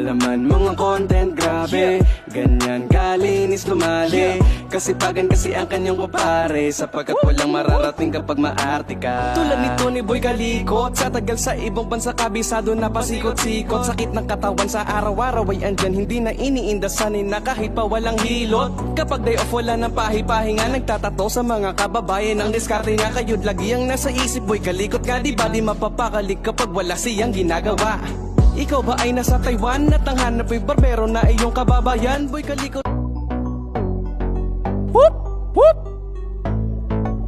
Laman mga content, grabe. Ganyan kalinis lumali. Kasipagan kasi ang kanyang papare, sapagkat walang mararating kapag maarte ka. Tulad nito ni Boy Kalikot, sa tagal sa ibang bansa kabisado na pasikot-sikot. Sakit ng katawan sa araw-araw ay andyan, hindi na iniindasanin na kahit pa walang hilot. Kapag day off wala ng pahi-pahinga, nagtatato sa mga kababayan. Ang diskarte nga kayo't lagi ang nasa isip. Boy Kalikot nga di ba di mapapakalik kapag wala siyang ginagawa. Ikaw ba ay nasa Taiwan at ang hanap ay barbero na iyong kababayan? Boy Kalikot. Whoop! Whoop!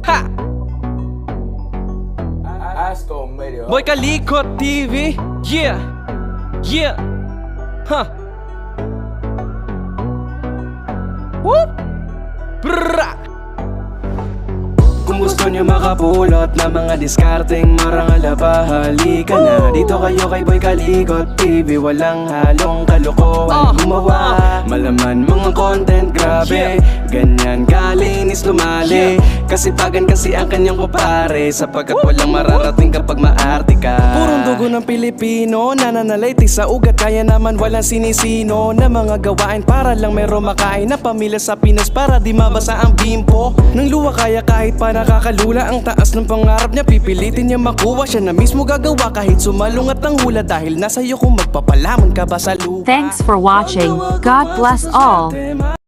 Ha! Boy Kalikot TV. Yeah! Yeah! Huh! Whoop! Brrrra! Kung gusto nyo makapulot na mga diskarteng marangal ba, halika na dito kayo kay Boy Kalikot TV. Walang halong kalokohan gumawa. Malaman mga content, grabe. Ganyan kalinis lumali. Kasipagan kasi ang kanyang papare, sapagkat walang mararating kapag maarte ka. Purong dugo ng Pilipino, nananalayti sa ugat, kaya naman walang sinisino na mga gawain para lang meron makain na pamilya sa Pinas, para di mabasa ang bimpo ng luwa. Kaya kahit pa nakakalula ang taas ng pangarap niya, pipilitin niya makuha, siya na mismo gagawa kahit sumalungat ang hula. Dahil nasa iyo kung magpapalamon ka ba sa lupa. Thanks for watching. God bless all.